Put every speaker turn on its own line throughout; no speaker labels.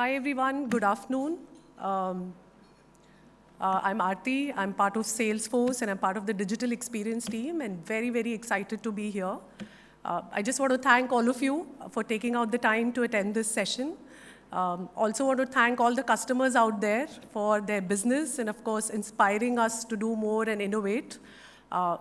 Hi everyone, good afternoon. I'm Arthy, I'm part of Salesforce and I'm part of the digital experience team and very, very excited to be here. I just want to thank all of you for taking out the time to attend this session. Also want to thank all the customers out there for their business and of course inspiring us to do more and innovate,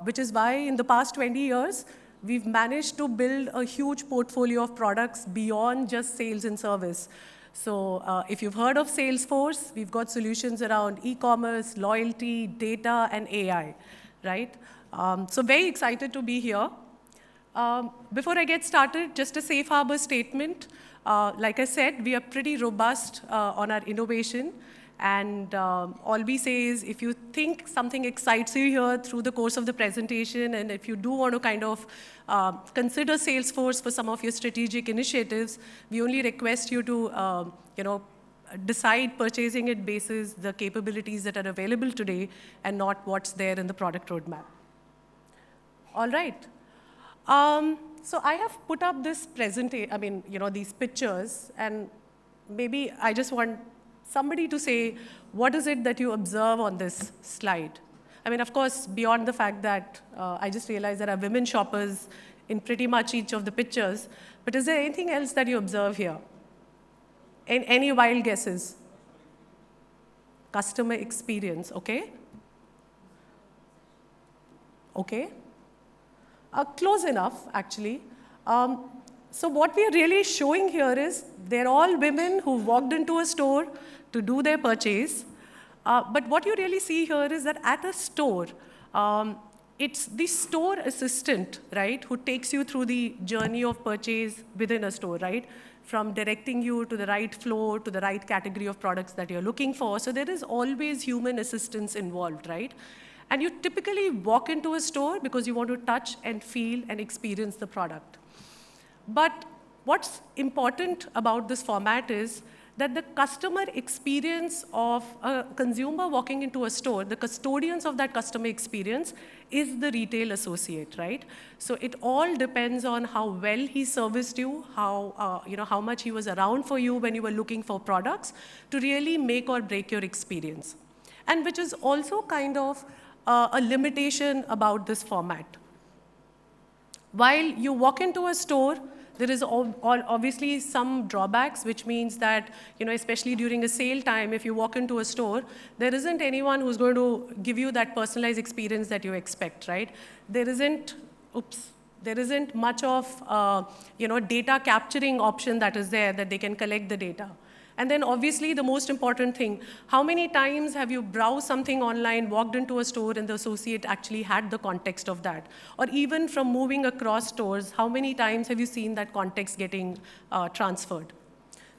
which is why in the past 20 years, we've managed to build a huge portfolio of products beyond just sales and service. So if you've heard of Salesforce, we've got solutions around e-commerce, loyalty, data, and AI, right? So very excited to be here. Before I get started, just a safe harbor statement. Like I said, we are pretty robust on our innovation. And all we say is, if you think something excites you here through the course of the presentation, and if you do want to kind of consider Salesforce for some of your strategic initiatives, we only request you to decide purchasing it basis the capabilities that are available today and not what's there in the product roadmap. All right. So I have put up this presentation, these pictures, and maybe I just want somebody to say, what is it that you observe on this slide? I mean, of course, beyond the fact that I just realized there are women shoppers in pretty much each of the pictures, but is there anything else that you observe here? Any wild guesses? Customer experience, okay? Okay. Close enough, actually. So what we are really showing here is they're all women who walked into a store to do their purchase. But what you really see here is that at a store, it's the store assistant, right, who takes you through the journey of purchase within a store, right, from directing you to the right floor, to the right category of products that you're looking for. So there is always human assistance involved, right? And you typically walk into a store because you want to touch and feel and experience the product. But what's important about this format is that the customer experience of a consumer walking into a store, the custodians of that customer experience is the retail associate, right? So it all depends on how well he serviced you, how much he was around for you when you were looking for products to really make or break your experience. And which is also kind of a limitation about this format. While you walk into a store, there is obviously some drawbacks, which means that, especially during a sale time, if you walk into a store, there isn't anyone who's going to give you that personalized experience that you expect, right? There isn't much of, data capturing option that is there that they can collect the data. And then obviously the most important thing, how many times have you browsed something online, walked into a store, and the associate actually had the context of that? Or even from moving across stores, how many times have you seen that context getting transferred?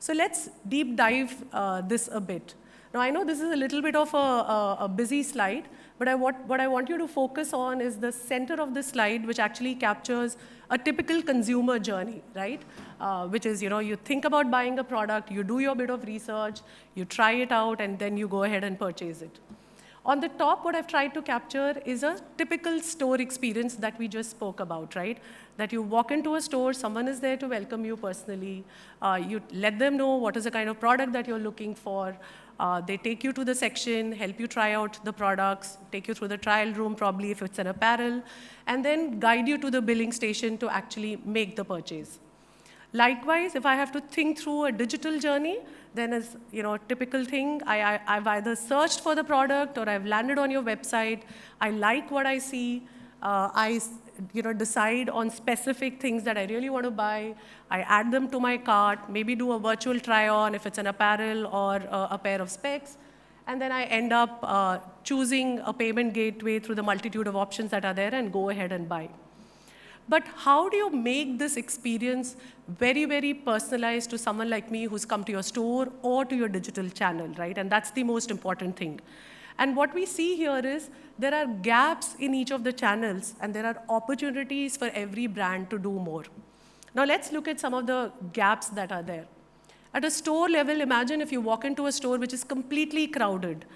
So let's deep dive this a bit. Now I know this is a little bit of a busy slide, but what I want you to focus on is the center of the slide, which actually captures a typical consumer journey, right? Which is, you think about buying a product, you do your bit of research, you try it out, and then you go ahead and purchase it. On the top, what I've tried to capture is a typical store experience that we just spoke about, right? That you walk into a store, someone is there to welcome you personally, you let them know what is the kind of product that you're looking for, they take you to the section, help you try out the products, take you through the trial room probably if it's an apparel, and then guide you to the billing station to actually make the purchase. Likewise, if I have to think through a digital journey, then as typical thing, I've either searched for the product or I've landed on your website, I like what I see, I decide on specific things that I really want to buy. I add them to my cart, maybe do a virtual try-on if it's an apparel or a pair of specs. And then I end up choosing a payment gateway through the multitude of options that are there and go ahead and buy. But how do you make this experience very, very personalized to someone like me who's come to your store or to your digital channel, right? And that's the most important thing. And what we see here is there are gaps in each of the channels, and there are opportunities for every brand to do more. Now let's look at some of the gaps that are there. At a store level, imagine if you walk into a store which is completely crowded.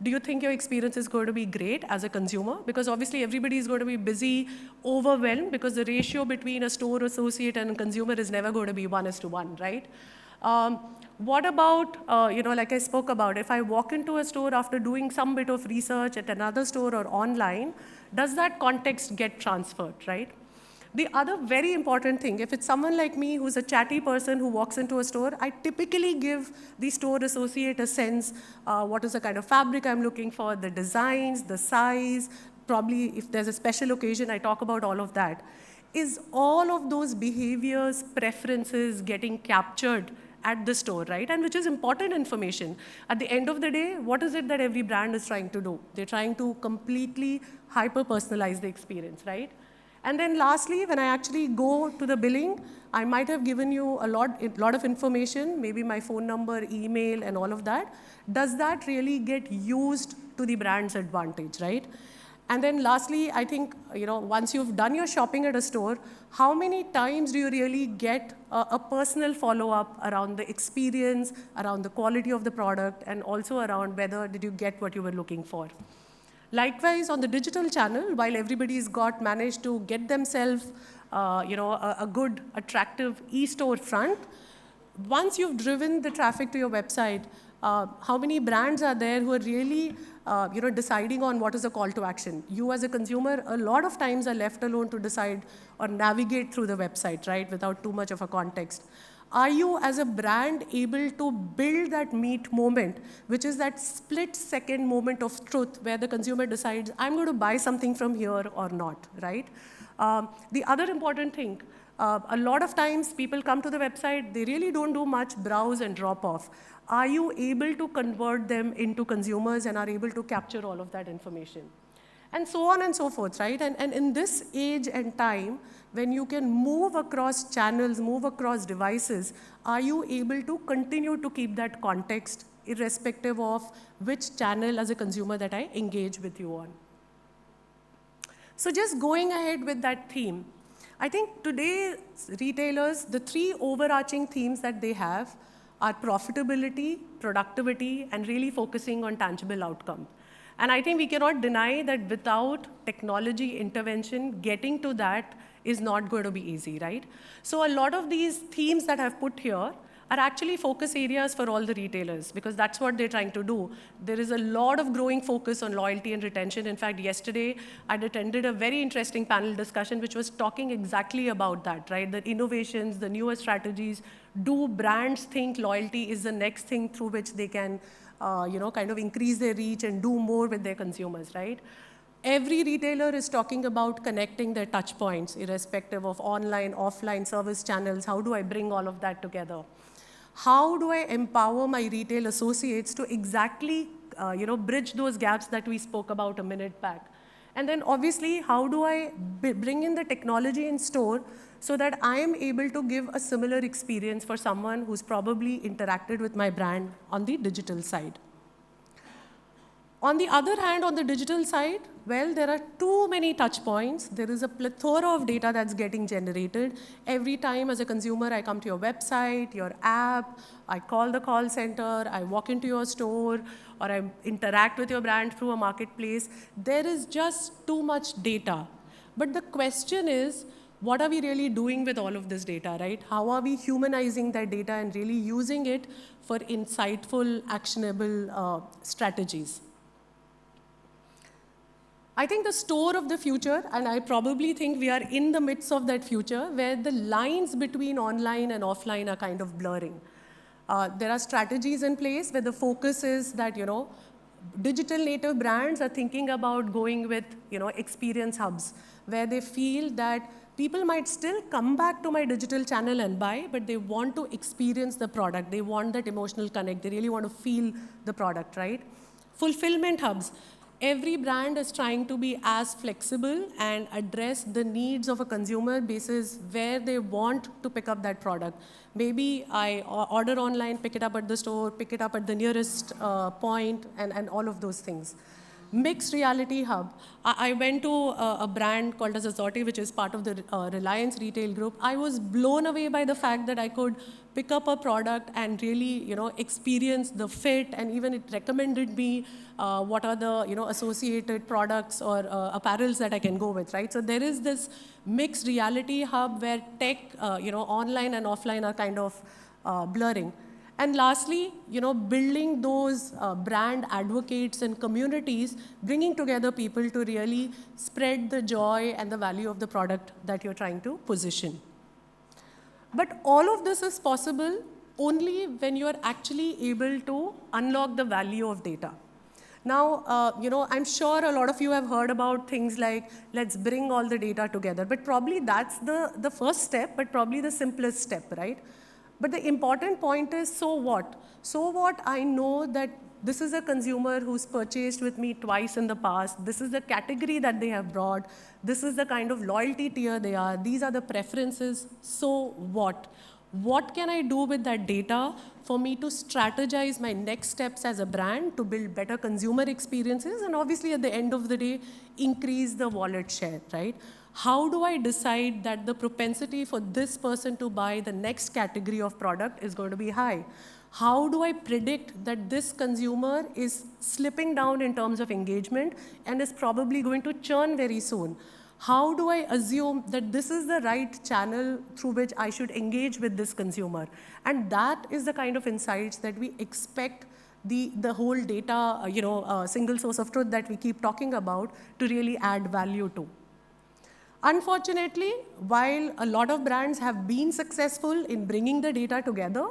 Do you think your experience is going to be great as a consumer? Because obviously everybody is going to be busy, overwhelmed, because the ratio between a store associate and a consumer is never going to be 1:1, right? What about, like I spoke about, if I walk into a store after doing some bit of research at another store or online, does that context get transferred, right? The other very important thing, if it's someone like me who's a chatty person who walks into a store, I typically give the store associate a sense, what is the kind of fabric I'm looking for, the designs, the size, probably if there's a special occasion, I talk about all of that. Is all of those behaviors, preferences getting captured at the store, right? And which is important information. At the end of the day, what is it that every brand is trying to do? They're trying to completely hyper-personalize the experience, right? And then lastly, when I actually go to the billing, I might have given you a lot of information, maybe my phone number, email, and all of that. Does that really get used to the brand's advantage, right? And then lastly, I think, once you've done your shopping at a store, how many times do you really get a personal follow-up around the experience, around the quality of the product, and also around whether did you get what you were looking for? Likewise, on the digital channel, while everybody's managed to get themselves, a good, attractive e-store front, once you've driven the traffic to your website, how many brands are there who are really, deciding on what is the call to action? You as a consumer, a lot of times are left alone to decide or navigate through the website, right, without too much of a context. Are you, as a brand, able to build that meet moment, which is that split-second moment of truth where the consumer decides, I'm going to buy something from here or not, right? The other important thing, a lot of times people come to the website, they really don't do much browse and drop off. Are you able to convert them into consumers and are able to capture all of that information? And so on and so forth, right? And in this age and time, when you can move across channels, move across devices, are you able to continue to keep that context irrespective of which channel as a consumer that I engage with you on? So just going ahead with that theme, I think today's retailers, the three overarching themes that they have are profitability, productivity, and really focusing on tangible outcome. And I think we cannot deny that without technology intervention, getting to that is not going to be easy, right? So a lot of these themes that I've put here are actually focus areas for all the retailers because that's what they're trying to do. There is a lot of growing focus on loyalty and retention. In fact, yesterday, I'd attended a very interesting panel discussion which was talking exactly about that, right? The innovations, the newer strategies. Do brands think loyalty is the next thing through which they can kind of increase their reach and do more with their consumers, right? Every retailer is talking about connecting their touch points, irrespective of online, offline service channels. How do I bring all of that together? How do I empower my retail associates to exactly, bridge those gaps that we spoke about a minute back? And then obviously, how do I bring in the technology in store so that I am able to give a similar experience for someone who's probably interacted with my brand on the digital side? On the other hand, on the digital side, well, there are too many touch points. There is a plethora of data that's getting generated. Every time as a consumer, I come to your website, your app, I call the call center, I walk into your store, or I interact with your brand through a marketplace. There is just too much data. But the question is, what are we really doing with all of this data, right? How are we humanizing that data and really using it for insightful, actionable strategies? I think the store of the future, and I probably think we are in the midst of that future, where the lines between online and offline are kind of blurring. There are strategies in place where the focus is that, digital native brands are thinking about going with, experience hubs, where they feel that people might still come back to my digital channel and buy, but they want to experience the product. They want that emotional connect. They really want to feel the product, right? Fulfillment hubs. Every brand is trying to be as flexible and address the needs of a consumer basis where they want to pick up that product. Maybe I order online, pick it up at the store, pick it up at the nearest point, and all of those things. Mixed reality hub. I went to a brand called as Arthy, which is part of the Reliance retail group. I was blown away by the fact that I could pick up a product and really, experience the fit, and even it recommended me what are the, associated products or apparels that I can go with, right? So there is this mixed reality hub where tech, online and offline are kind of blurring. And lastly, building those brand advocates and communities, bringing together people to really spread the joy and the value of the product that you're trying to position. But all of this is possible only when you're actually able to unlock the value of data. Now, I'm sure a lot of you have heard about things like, let's bring all the data together. But probably that's the first step, but probably the simplest step, right? But the important point is, so what? So what? I know that this is a consumer who's purchased with me twice in the past. This is the category that they have brought. This is the kind of loyalty tier they are. These are the preferences. So what? What can I do with that data for me to strategize my next steps as a brand to build better consumer experiences and obviously at the end of the day, increase the wallet share, right? How do I decide that the propensity for this person to buy the next category of product is going to be high? How do I predict that this consumer is slipping down in terms of engagement and is probably going to churn very soon? How do I assume that this is the right channel through which I should engage with this consumer? And that is the kind of insights that we expect the whole data, single source of truth that we keep talking about to really add value to. Unfortunately, while a lot of brands have been successful in bringing the data together,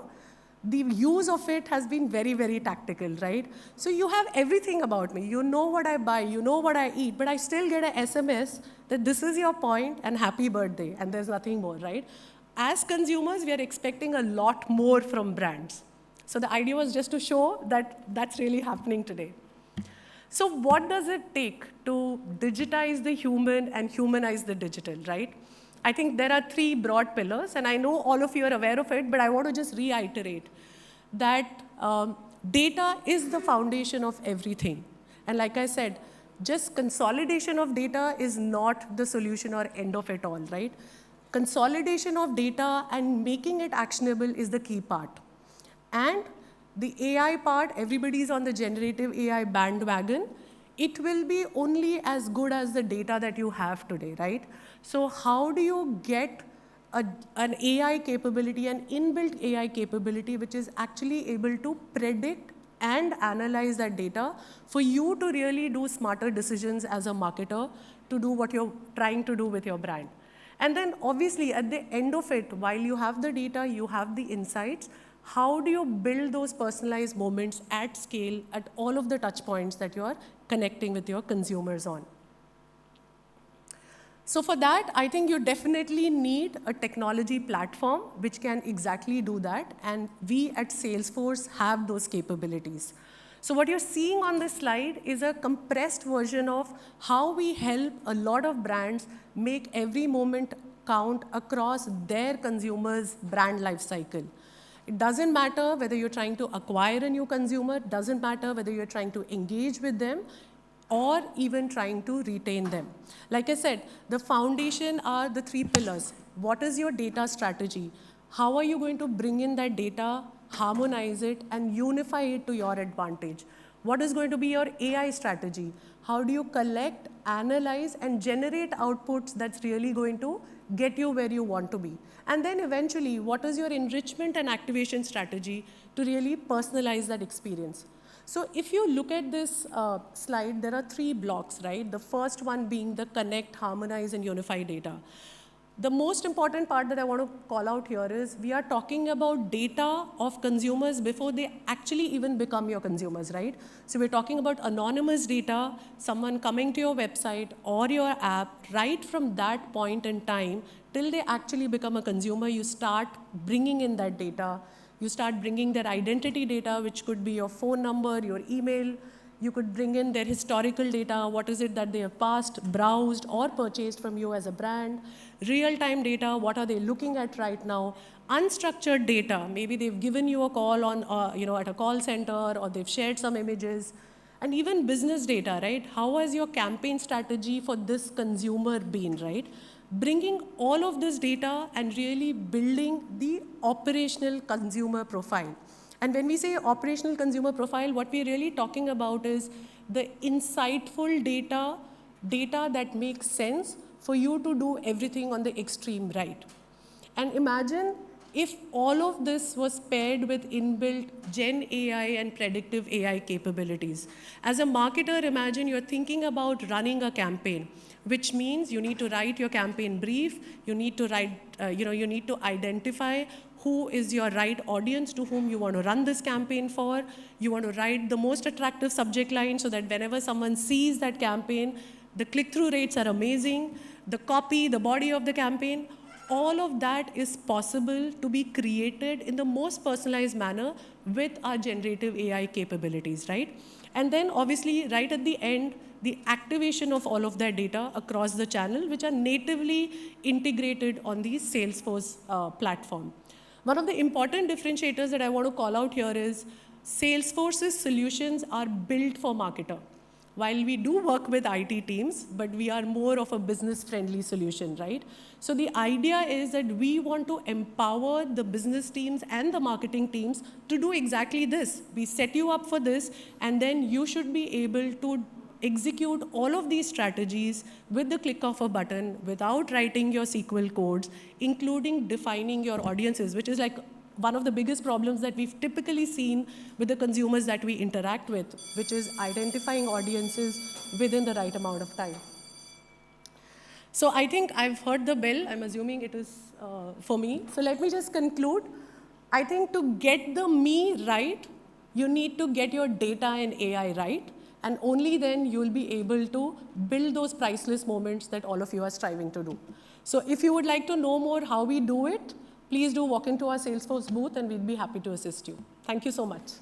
the use of it has been very, very tactical, right? So you have everything about me. You know what I buy, you know what I eat, but I still get an SMS that this is your point and happy birthday, and there's nothing more, right? As consumers, we are expecting a lot more from brands. So the idea was just to show that that's really happening today. So what does it take to digitize the human and humanize the digital, right? I think there are three broad pillars, and I know all of you are aware of it, but I want to just reiterate that data is the foundation of everything. And like I said, just consolidation of data is not the solution or end of it all, right? Consolidation of data and making it actionable is the key part. And the AI part, everybody's on the generative AI bandwagon. It will be only as good as the data that you have today, right? So how do you get an AI capability, an inbuilt AI capability, which is actually able to predict and analyze that data for you to really do smarter decisions as a marketer to do what you're trying to do with your brand? And then obviously at the end of it, while you have the data, you have the insights, how do you build those personalized moments at scale at all of the touch points that you're connecting with your consumers on? So for that, I think you definitely need a technology platform which can exactly do that. And we at Salesforce have those capabilities. So what you're seeing on this slide is a compressed version of how we help a lot of brands make every moment count across their consumers' brand life cycle. It doesn't matter whether you're trying to acquire a new consumer, doesn't matter whether you're trying to engage with them, or even trying to retain them. Like I said, the foundation are the three pillars. What is your data strategy? How are you going to bring in that data, harmonize it, and unify it to your advantage? What is going to be your AI strategy? How do you collect, analyze, and generate outputs that's really going to get you where you want to be? And then eventually, what is your enrichment and activation strategy to really personalize that experience? So if you look at this slide, there are three blocks, right? The first one being the connect, harmonize, and unify data. The most important part that I want to call out here is we are talking about data of consumers before they actually even become your consumers, right? So we're talking about anonymous data, someone coming to your website or your app right from that point in time till they actually become a consumer. You start bringing in that data. You start bringing their identity data, which could be your phone number, your email. You could bring in their historical data. What is it that they have passed, browsed, or purchased from you as a brand? Real-time data, what are they looking at right now? Unstructured data, maybe they've given you a call on, at a call center, or they've shared some images. And even business data, right? How has your campaign strategy for this consumer been, right? Bringing all of this data and really building the operational consumer profile. And when we say operational consumer profile, what we're really talking about is the insightful data that makes sense for you to do everything on the extreme right. And imagine if all of this was paired with inbuilt Gen AI and predictive AI capabilities. As a marketer, imagine you're thinking about running a campaign, which means you need to write your campaign brief, you need to you need to identify who is your right audience to whom you want to run this campaign for. You want to write the most attractive subject line so that whenever someone sees that campaign, the click-through rates are amazing, the copy, the body of the campaign, all of that is possible to be created in the most personalized manner with our generative AI capabilities, right? And then obviously right at the end, the activation of all of that data across the channel, which are natively integrated on the Salesforce platform. One of the important differentiators that I want to call out here is Salesforce's solutions are built for marketer. While we do work with IT teams, but we are more of a business-friendly solution, right? So the idea is that we want to empower the business teams and the marketing teams to do exactly this. We set you up for this, and then you should be able to execute all of these strategies with the click of a button without writing your SQL codes, including defining your audiences, which is like one of the biggest problems that we've typically seen with the consumers that we interact with, which is identifying audiences within the right amount of time. So I think I've heard the bell. I'm assuming it is for me. So let me just conclude. I think to get the me right, you need to get your data and AI right. And only then you'll be able to build those priceless moments that all of you are striving to do. So if you would like to know more how we do it, please do walk into our Salesforce booth and we'd be happy to assist you. Thank you so much.